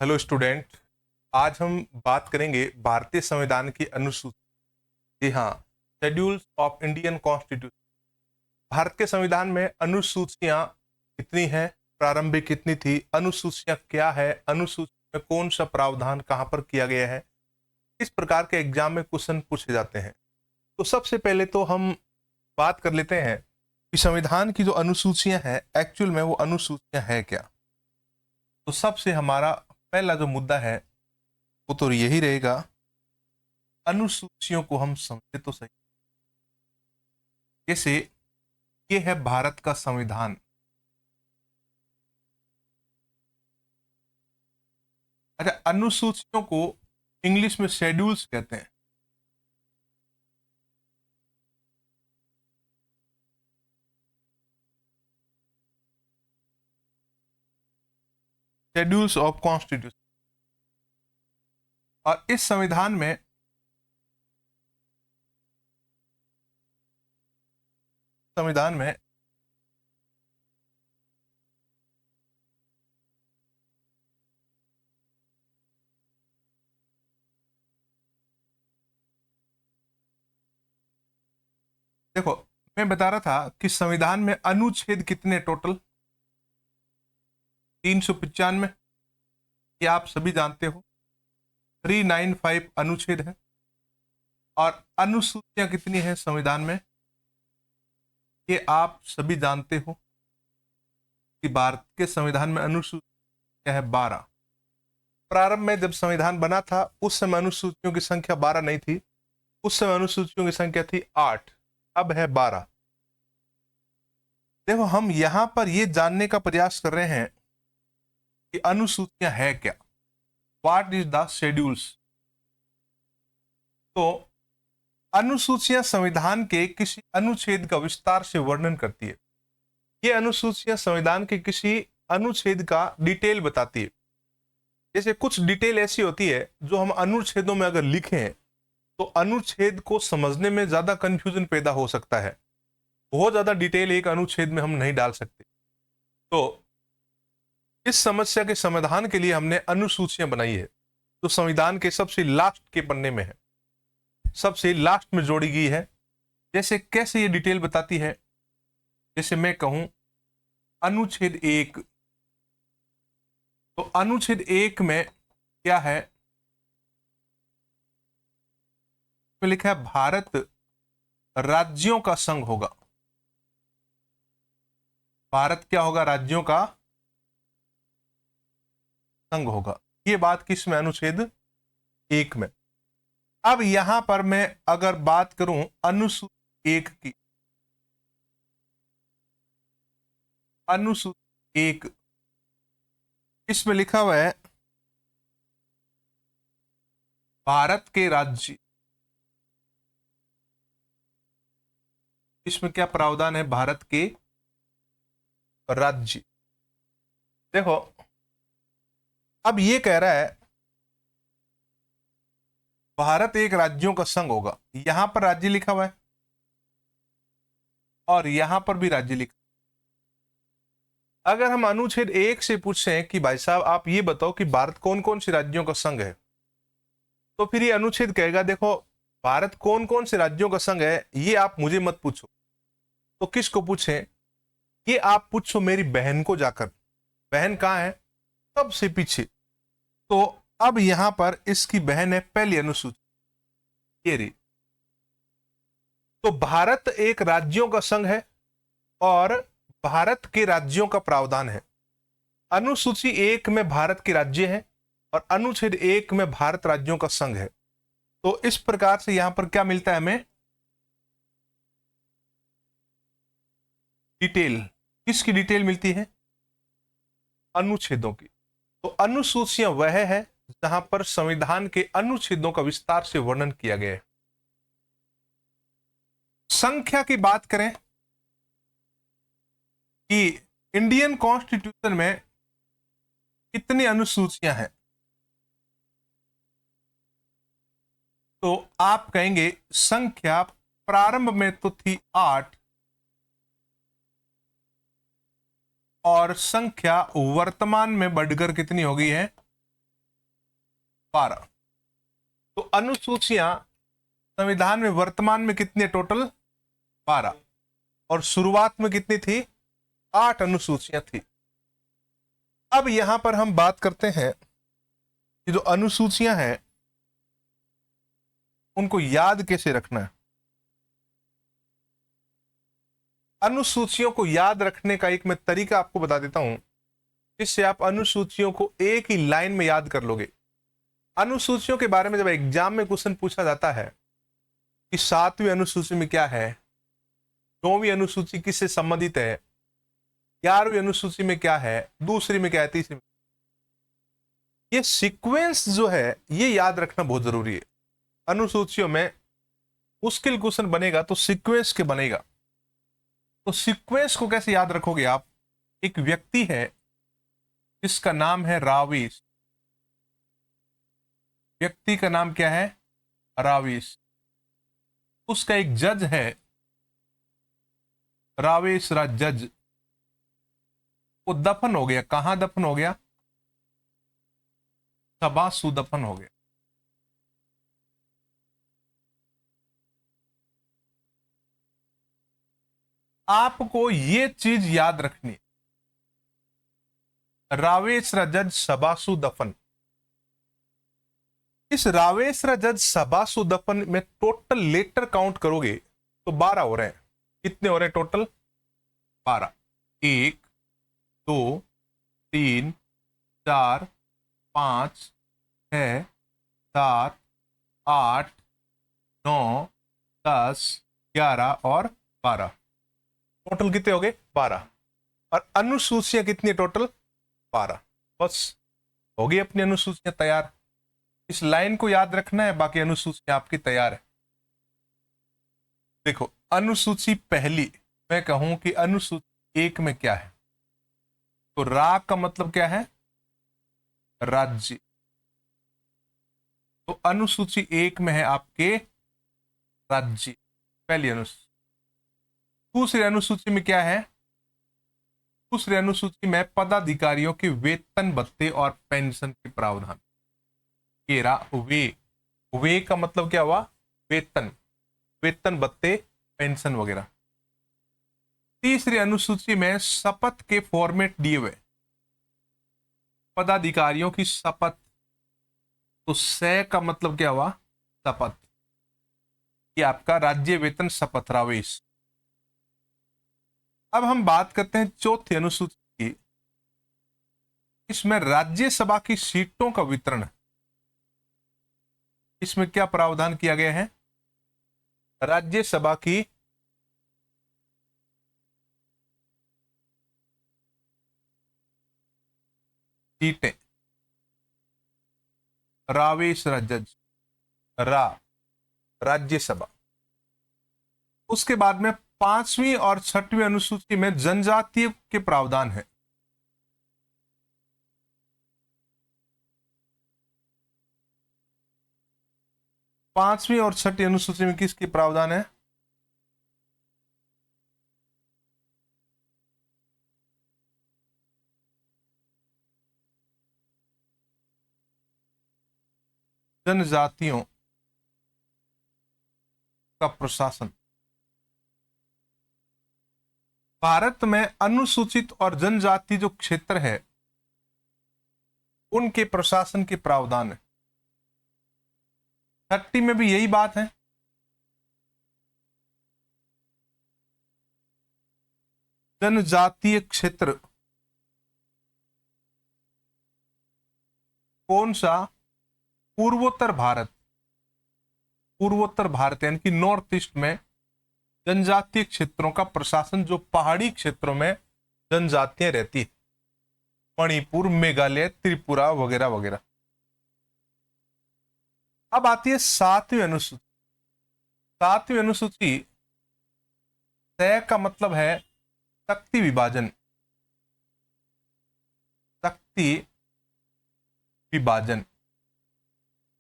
Hello student. आज हम बात करेंगे भारतीय संविधान की अनुसूची। जी हाँ, schedules of Indian constitution. Bharat के संविधान में अनुसूचियां कितनी हैं, प्रारंभिक कितनी थी, अनुसूचियां क्या है, अनुसूची में कौन सा प्रावधान कहाँ पर किया गया है, इस प्रकार के एग्जाम में क्वेश्चन पूछे जाते हैं। तो सबसे पहले तो हम बात कर लेते हैं कि संविधान की जो अनुसूचियां हैं एक्चुअल में वो अनुसूचियां हैं क्या। तो सबसे हमारा पहला जो मुद्दा है वो तो यही रहेगा, अनुसूचियों को हम समझे तो सही। जैसे ये है भारत का संविधान। अच्छा, अनुसूचियों को इंग्लिश में शेड्यूल्स कहते हैं। Schedules of constitution. और इस संविधान में देखो, मैं बता रहा था कि संविधान में अनुच्छेद कितने टोटल 395। ये आप सभी जानते हो। 395 अनुच्छेद है। और अनुसूचियां कितनी है संविधान में, ये आप सभी जानते हो कि भारत के संविधान में अनुसूचियां है 12। प्रारंभ में जब संविधान बना था उस समय अनुसूचियों की संख्या 12 नहीं थी, उस समय अनुसूचियों की संख्या थी 8, अब है 12। देखो, हम यहां पर यह जानने का प्रयास कर रहे हैं कि अनुसूचियां है क्या, व्हाट इज द शेड्यूल्स। तो अनुसूचियां संविधान के किसी अनुच्छेद का विस्तार से वर्णन करती है। ये अनुसूचियां संविधान के किसी अनुच्छेद का डिटेल बताती है। जैसे कुछ डिटेल ऐसी होती है जो हम अनुच्छेदों में अगर लिखें तो अनुच्छेद को समझने में ज्यादा कंफ्यूजन पैदा हो सकता है। बहुत ज्यादा डिटेल एक अनुच्छेद में हम नहीं डाल सकते। तो इस समस्या के समाधान के लिए हमने अनुसूचियां बनाई है, जो संविधान के सबसे लास्ट के पन्ने में है, सबसे लास्ट में जोड़ी गई है। जैसे कैसे ये डिटेल बताती है, जैसे मैं कहूं अनुच्छेद 1, तो अनुच्छेद 1 में क्या है, तो लिखा है भारत राज्यों का संघ होगा। भारत क्या होगा, राज्यों का संघ होगा। ये बात किस में, अनुच्छेद 1 में। अब यहां पर मैं अगर बात करूं अनुसूची 1 की, अनुसूची 1 इसमें लिखा हुआ है भारत के राज्य। इसमें क्या प्रावधान है, भारत के राज्य। देखो, अब ये कह रहा है भारत एक राज्यों का संघ होगा। यहां पर राज्य लिखा हुआ है और यहां पर भी राज्य लिखा। अगर हम अनुच्छेद 1 से पूछें कि भाई साहब आप ये बताओ कि भारत कौन कौन से राज्यों का संघ है, तो फिर ये अनुच्छेद कहेगा देखो भारत कौन कौन से राज्यों का संघ है ये आप मुझे मत पूछो। तो किसको पूछें, ये आप पूछो मेरी बहन को जाकर। बहन कहां है, सबसे पीछे। तो अब यहां पर इसकी बहन है पहली अनुसूची, ये रही। तो भारत एक राज्यों का संघ है और भारत के राज्यों का प्रावधान है। अनुसूची 1 में भारत के राज्य हैं और अनुच्छेद 1 में भारत राज्यों का संघ है। तो इस प्रकार से यहां पर क्या मिलता है हमें, डिटेल। किसकी डिटेल मिलती है, अनुच्छेदों की। तो अनुसूचियां वह है जहां पर संविधान के अनुच्छेदों का विस्तार से वर्णन किया गया है। संख्या की बात करें कि इंडियन कॉन्स्टिट्यूशन में कितनी अनुसूचियां हैं, तो आप कहेंगे संख्या प्रारंभ में तो थी 8 और संख्या वर्तमान में बढ़कर कितनी हो गई है 12। तो अनुसूचियां संविधान में वर्तमान में कितनी है टोटल? 12। और शुरुआत में कितनी थी? 8 अनुसूचियां थी। अब यहां पर हम बात करते हैं कि जो अनुसूचियां हैं उनको याद कैसे रखना है। अनुसूचियों को याद रखने का एक मैं तरीका आपको बता देता हूं, जिससे आप अनुसूचियों को एक ही लाइन में याद कर लोगे। अनुसूचियों के बारे में जब एग्जाम में क्वेश्चन पूछा जाता है कि 7वीं अनुसूची में क्या है, 9वीं अनुसूची किससे संबंधित है, 11वीं अनुसूची में क्या है, दूसरी में क्या है, तीसरी में, ये सीक्वेंस जो है ये याद रखना बहुत जरूरी है। अनुसूचियों में मुश्किल क्वेश्चन बनेगा तो सीक्वेंस के बनेगा। तो सीक्वेंस को कैसे याद रखोगे आप? एक व्यक्ति है जिसका नाम है राविस। व्यक्ति का नाम क्या है? राविस। उसका एक जज है, रावेश राज जज। वो दफन हो गया। कहां दफन हो गया? सबासू दफन हो गया। आपको ये चीज याद रखनी है, रावेश जज सबासू दफन। इस रावेश जज सबासू दफन में टोटल लेटर काउंट करोगे तो 12 हो रहे हैं। कितने हो रहे हैं टोटल? 12। 1 2 3 4 5 6 7 8 9 10 11 और 12। टोटल कितने हो गए? 12। और अनुसूचियां कितनी टोटल? 12। बस हो गई अपनी अनुसूचियां तैयार। इस लाइन को याद रखना है, बाकी अनुसूचियां आपकी तैयार है। देखो अनुसूची पहली, मैं कहूं कि अनुसूची 1 में क्या है, तो रा का मतलब क्या है? राज्य। तो अनुसूची 1 में है आपके राज्य, पहली अनुसूची। दूसरी अनुसूची में क्या है? दूसरी अनुसूची में पदाधिकारियों के वेतन भत्ते और पेंशन के प्रावधान। केरा वे का मतलब क्या हुआ? वेतन, वेतन भत्ते पेंशन वगैरह। तीसरी अनुसूची में शपथ के फॉर्मेट दिए हुए, पदाधिकारियों की शपथ। तो से का मतलब क्या हुआ? शपथ। ये आपका राज्य वेतन शपथ रावेश। अब हम बात करते हैं चौथी अनुसूची की। इसमें राज्यसभा की सीटों का वितरण, इसमें क्या प्रावधान किया गया है? राज्यसभा की सीटें, रावेश जज रा राज्यसभा। उसके बाद में 5वीं और 6वीं अनुसूची में जनजातीय के प्रावधान है। पांचवी और 6वीं अनुसूची में किसकी प्रावधान है? जनजातियों का प्रशासन। भारत में अनुसूचित और जनजाति जो क्षेत्र है उनके प्रशासन के प्रावधान है। 30 में भी यही बात है। जनजातीय क्षेत्र कौन सा? पूर्वोत्तर भारत। पूर्वोत्तर भारत यानी कि नॉर्थ ईस्ट में जनजातीय क्षेत्रों का प्रशासन, जो पहाड़ी क्षेत्रों में जनजातियां रहती है, मणिपुर, मेघालय, त्रिपुरा वगैरह वगैरह। अब आती है 7वीं अनुसूची। 7वीं अनुसूची तय का मतलब है शक्ति विभाजन। शक्ति विभाजन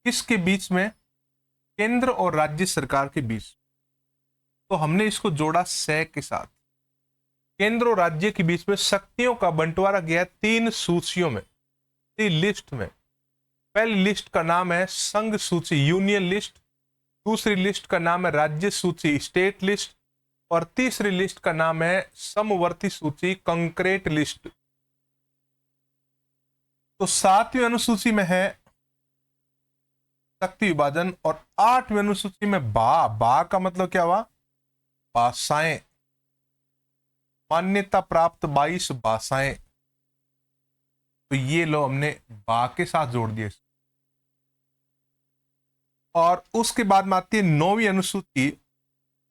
किसके बीच में? केंद्र और राज्य सरकार के बीच। तो हमने इसको जोड़ा से के साथ। केंद्र और राज्य के बीच में शक्तियों का बंटवारा गया 3 सूचियों में, 3 लिस्ट में। पहली लिस्ट का नाम है संघ सूची यूनियन लिस्ट, दूसरी लिस्ट का नाम है राज्य सूची स्टेट लिस्ट, और तीसरी लिस्ट का नाम है समवर्ती सूची कंक्रीट लिस्ट। तो 7वीं अनुसूची में है शक्ति विभाजन, और 8वीं अनुसूची में बा का मतलब क्या हुआ, भाषाएं, मान्यता प्राप्त 22 भाषाएं। तो ये लो हमने बा के साथ जोड़ दिए। और उसके बाद में आती है 9वीं अनुसूची।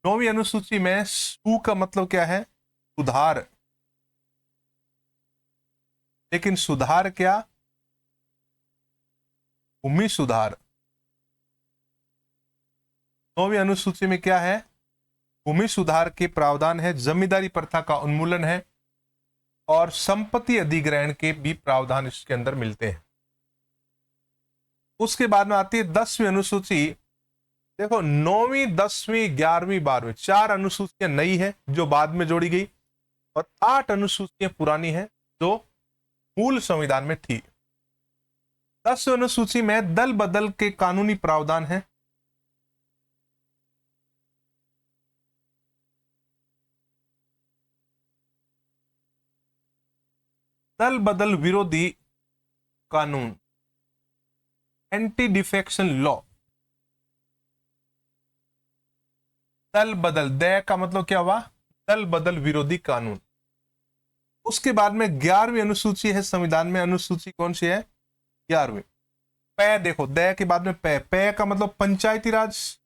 9वीं अनुसूची में सु का मतलब क्या है, सुधार। लेकिन सुधार क्या, भूमि सुधार। 9वीं अनुसूची में क्या है, भूमि सुधार के प्रावधान है, जमींदारी प्रथा का उन्मूलन है, और संपत्ति अधिग्रहण के भी प्रावधान इसके अंदर मिलते हैं। उसके बाद में आती है 10वीं अनुसूची। देखो 9वीं 10वीं 11वीं 12वीं 4 अनुसूचियां नई है जो बाद में जोड़ी गई, और 8 अनुसूचियां पुरानी है जो मूल संविधान में थी। 10वीं अनुसूची में दल बदल के कानूनी प्रावधान है। दल बदल विरोधी कानून, एंटी डिफेक्शन लॉ। दल बदल, दय का मतलब क्या हुआ, दल बदल विरोधी कानून। उसके बाद में 11वीं अनुसूची है संविधान में, अनुसूची कौन सी है, 11वीं। पै देखो, दय के बाद में पै, पै का मतलब पंचायती राज।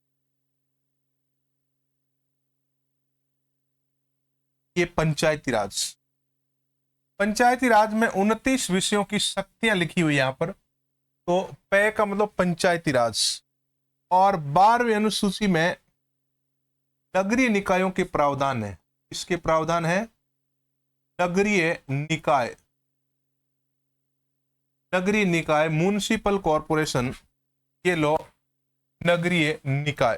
ये पंचायती राज, पंचायती राज में 29 विषयों की शक्तियां लिखी हुई यहां पर। तो पै का मतलब पंचायती राज। और 12वीं अनुसूची में नगरीय निकायों के प्रावधान है। इसके प्रावधान है नगरीय निकाय, नगरीय निकाय, म्युनिसिपल कॉरपोरेशन, ये लो नगरीय निकाय।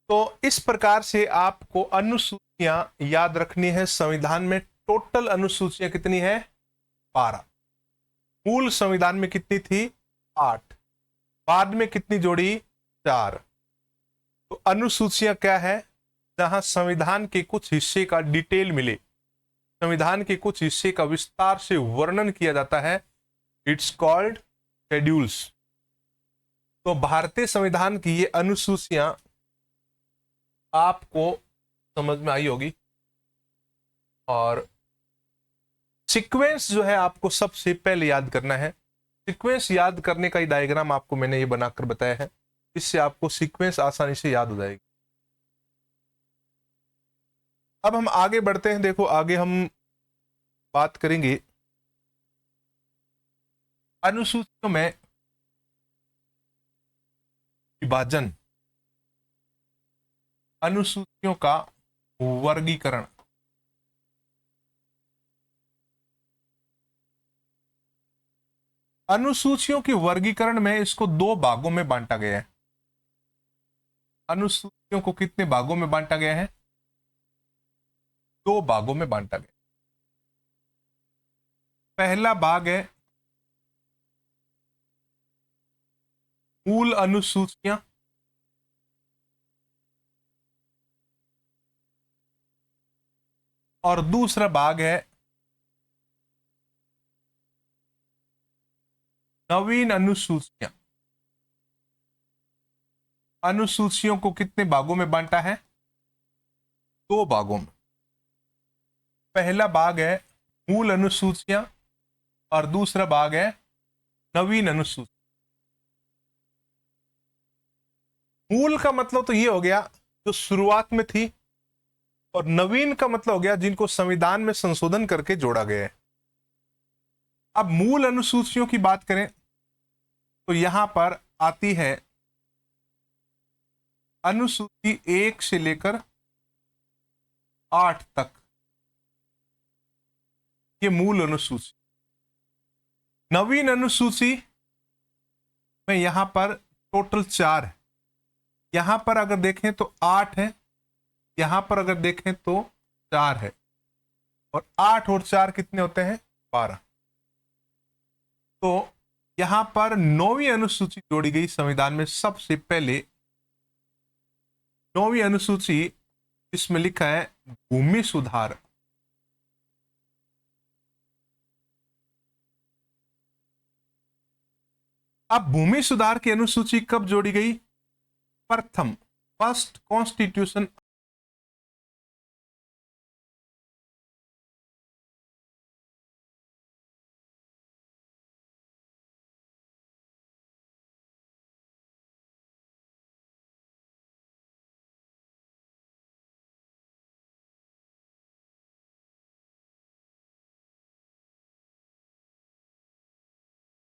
तो इस प्रकार से आपको अनुसूचियां याद रखनी है। संविधान में टोटल अनुसूचियां कितनी है, 12। मूल संविधान में कितनी थी, 8। बाद में कितनी जोड़ी, 4। तो अनुसूचियां क्या है, जहां संविधान के कुछ हिस्से का डिटेल मिले, संविधान के कुछ हिस्से का विस्तार से वर्णन किया जाता है, इट्स कॉल्ड शेड्यूल्स। तो भारतीय संविधान की ये अनुसूचियां आपको समझ में आई होगी। और सीक्वेंस जो है आपको सबसे पहले याद करना है। सीक्वेंस याद करने का ही डायग्राम आपको मैंने ये बनाकर बताया है, इससे आपको सीक्वेंस आसानी से याद हो जाएगी। अब हम आगे बढ़ते हैं। देखो आगे हम बात करेंगे अनुसूचियों में विभाजन, अनुसूचियों का वर्गीकरण। अनुसूचियों के वर्गीकरण में इसको 2 भागों में बांटा गया है। अनुसूचियों को कितने भागों में बांटा गया है, 2 भागों में बांटा गया। पहला भाग है मूल अनुसूचियां, और दूसरा भाग है नवीन अनुसूचियां। अनुसूचियों को कितने भागों में बांटा है, 2 भागों में। पहला भाग है मूल अनुसूचियां और दूसरा भाग है नवीन अनुसूची। मूल का मतलब तो ये हो गया जो शुरुआत में थी, और नवीन का मतलब हो गया जिनको संविधान में संशोधन करके जोड़ा गया है। अब मूल अनुसूचियों की बात करें तो यहां पर आती है अनुसूची 1 से लेकर 8 तक, ये मूल अनुसूची। नवीन अनुसूची में यहां पर टोटल 4 है। यहां पर अगर देखें तो 8 है, यहां पर अगर देखें तो 4 है, और 8 और 4 कितने होते हैं, 12। तो यहां पर 9वीं अनुसूची जोड़ी गई संविधान में सबसे पहले। 9वीं अनुसूची, इसमें लिखा है भूमि सुधार। अब भूमि सुधार की अनुसूची कब जोड़ी गई? प्रथम, फर्स्ट कॉन्स्टिट्यूशन